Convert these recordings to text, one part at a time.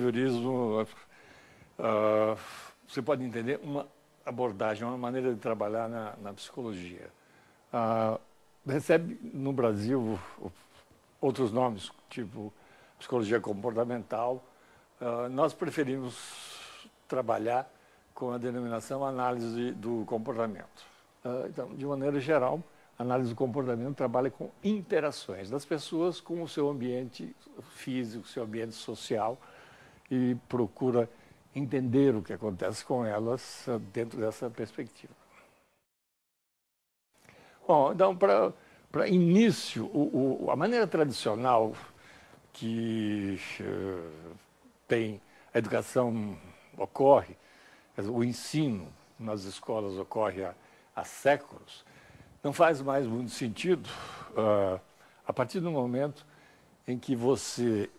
Behaviorismo, você pode entender uma abordagem, uma maneira de trabalhar na psicologia. Recebe no Brasil outros nomes, tipo psicologia comportamental. Nós preferimos trabalhar com a denominação análise do comportamento. Então, de maneira geral, a análise do comportamento trabalha com interações das pessoas com o seu ambiente físico, seu ambiente social, e procura entender o que acontece com elas dentro dessa perspectiva. Bom, então, para início, a maneira tradicional que tem a educação ocorre, o ensino nas escolas ocorre há séculos, não faz mais muito sentido a partir do momento em que você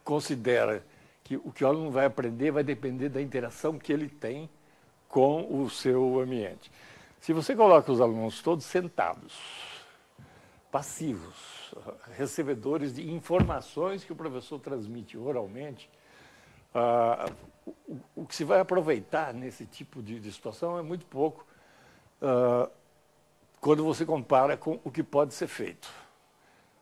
considera que o que o aluno vai aprender vai depender da interação que ele tem com o seu ambiente. Se você coloca os alunos todos sentados, passivos, recebedores de informações que o professor transmite oralmente, o que se vai aproveitar nesse tipo de situação é muito pouco quando você compara com o que pode ser feito.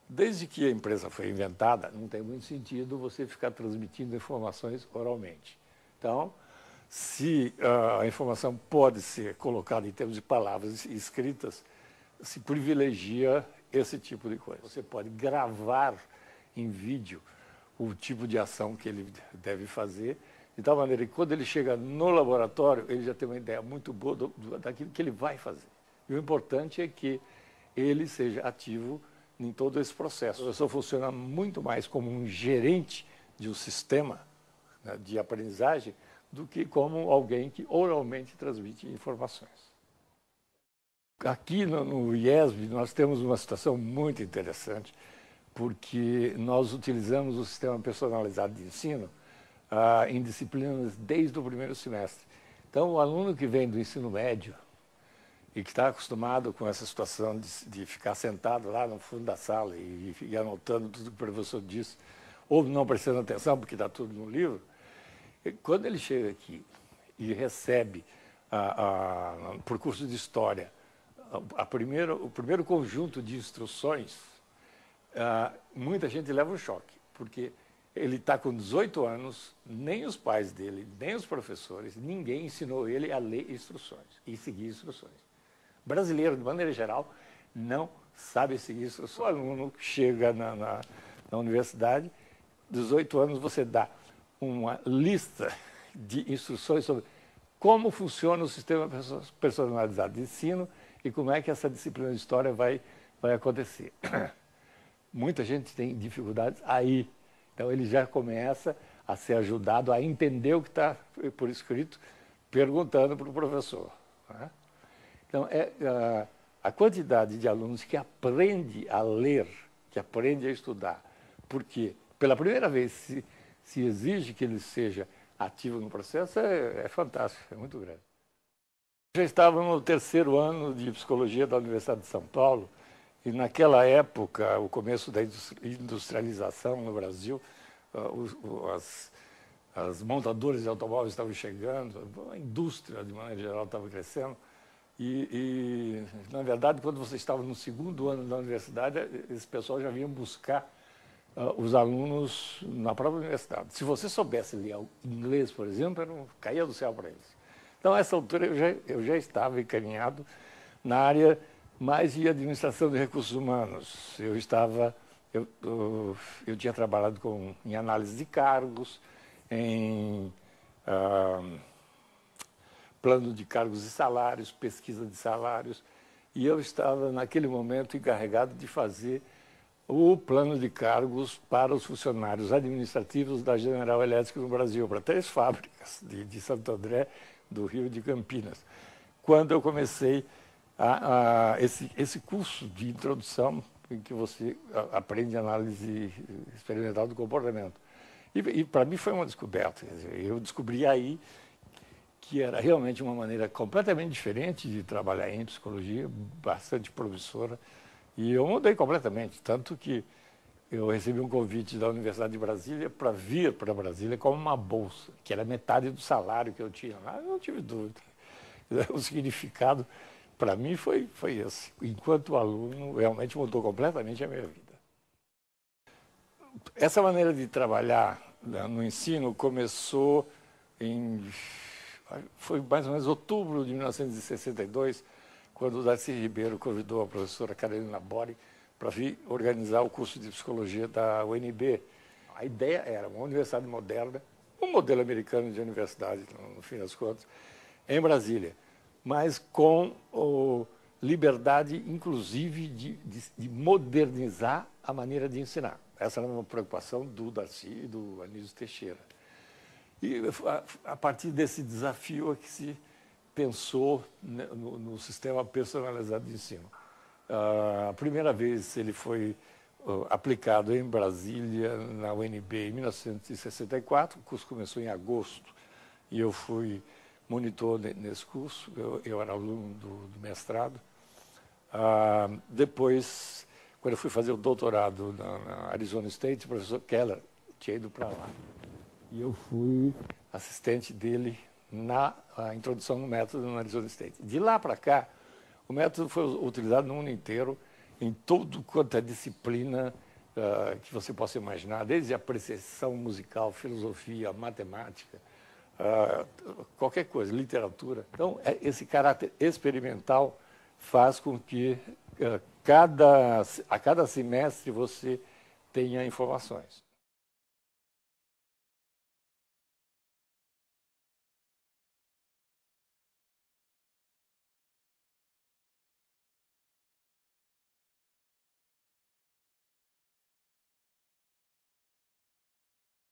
Desde que a empresa foi inventada, não tem muito sentido você ficar transmitindo informações oralmente. Então, se a informação pode ser colocada em termos de palavras escritas, se privilegia esse tipo de coisa. Você pode gravar em vídeo o tipo de ação que ele deve fazer, de tal maneira que quando ele chega no laboratório, ele já tem uma ideia muito boa daquilo que ele vai fazer. E o importante é que ele seja ativo em todo esse processo. O professor funciona muito mais como um gerente de um sistema, né, de aprendizagem do que como alguém que oralmente transmite informações. Aqui no IESB nós temos uma situação muito interessante, porque nós utilizamos o sistema personalizado de ensino em disciplinas desde o primeiro semestre. Então, o aluno que vem do ensino médio e que está acostumado com essa situação de ficar sentado lá no fundo da sala e anotando tudo que o professor diz, ou não prestando atenção porque está tudo no livro, quando ele chega aqui e recebe, por curso de História, o primeiro conjunto de instruções, muita gente leva um choque, porque ele está com 18 anos, nem os pais dele, nem os professores, ninguém ensinou ele a ler instruções e seguir instruções. Brasileiro, de maneira geral, não sabe seguir instruções. O aluno chega na universidade, 18 anos, você dá uma lista de instruções sobre como funciona o sistema personalizado de ensino e como é que essa disciplina de história vai acontecer. Muita gente tem dificuldades aí. Então, ele já começa a ser ajudado a entender o que está por escrito, perguntando para o professor, né? Então, a quantidade de alunos que aprende a ler, que aprende a estudar, porque pela primeira vez se exige que ele seja ativo no processo, é fantástico, é muito grande. Eu já estava no terceiro ano de psicologia da Universidade de São Paulo, e naquela época, o começo da industrialização no Brasil, as montadoras de automóveis estavam chegando, a indústria, de maneira geral, estava crescendo. E, na verdade, quando você estava no segundo ano da universidade, esse pessoal já vinha buscar os alunos na própria universidade. Se você soubesse ler inglês, por exemplo, caía do céu para eles. Então, a essa altura, eu já estava encaminhado na área mais de administração de recursos humanos. Eu tinha trabalhado em análise de cargos, em plano de cargos e salários, pesquisa de salários, e eu estava, naquele momento, encarregado de fazer o plano de cargos para os funcionários administrativos da General Electric no Brasil, para 3 fábricas, de Santo André, do Rio e de Campinas. Quando eu comecei esse curso de introdução, em que você aprende análise experimental do comportamento. E para mim foi uma descoberta. Quer dizer, eu descobri aí que era realmente uma maneira completamente diferente de trabalhar em psicologia, bastante promissora, e eu mudei completamente, tanto que eu recebi um convite da Universidade de Brasília para vir para Brasília com uma bolsa, que era metade do salário que eu tinha lá. Eu não tive dúvida. O significado, para mim, foi esse. Enquanto aluno, realmente mudou completamente a minha vida. Essa maneira de trabalhar, né, no ensino começou foi mais ou menos outubro de 1962, quando o Darcy Ribeiro convidou a professora Carolina Bori para vir organizar o curso de psicologia da UNB. A ideia era uma universidade moderna, um modelo americano de universidade, no fim das contas, em Brasília, mas com liberdade, inclusive, de modernizar a maneira de ensinar. Essa era uma preocupação do Darcy e do Anísio Teixeira. E a partir desse desafio é que se pensou no sistema personalizado de ensino. A primeira vez ele foi aplicado em Brasília, na UNB, em 1964. O curso começou em agosto e eu fui monitor nesse curso. Eu era aluno do mestrado. Depois, quando eu fui fazer o doutorado na Arizona State, o professor Keller tinha ido para lá. E eu fui assistente dele na introdução do método na Arizona State. De lá para cá, o método foi utilizado no mundo inteiro, em todo quanto é disciplina que você possa imaginar, desde apreciação musical, filosofia, matemática, qualquer coisa, literatura. Então, esse caráter experimental faz com que a cada semestre você tenha informações.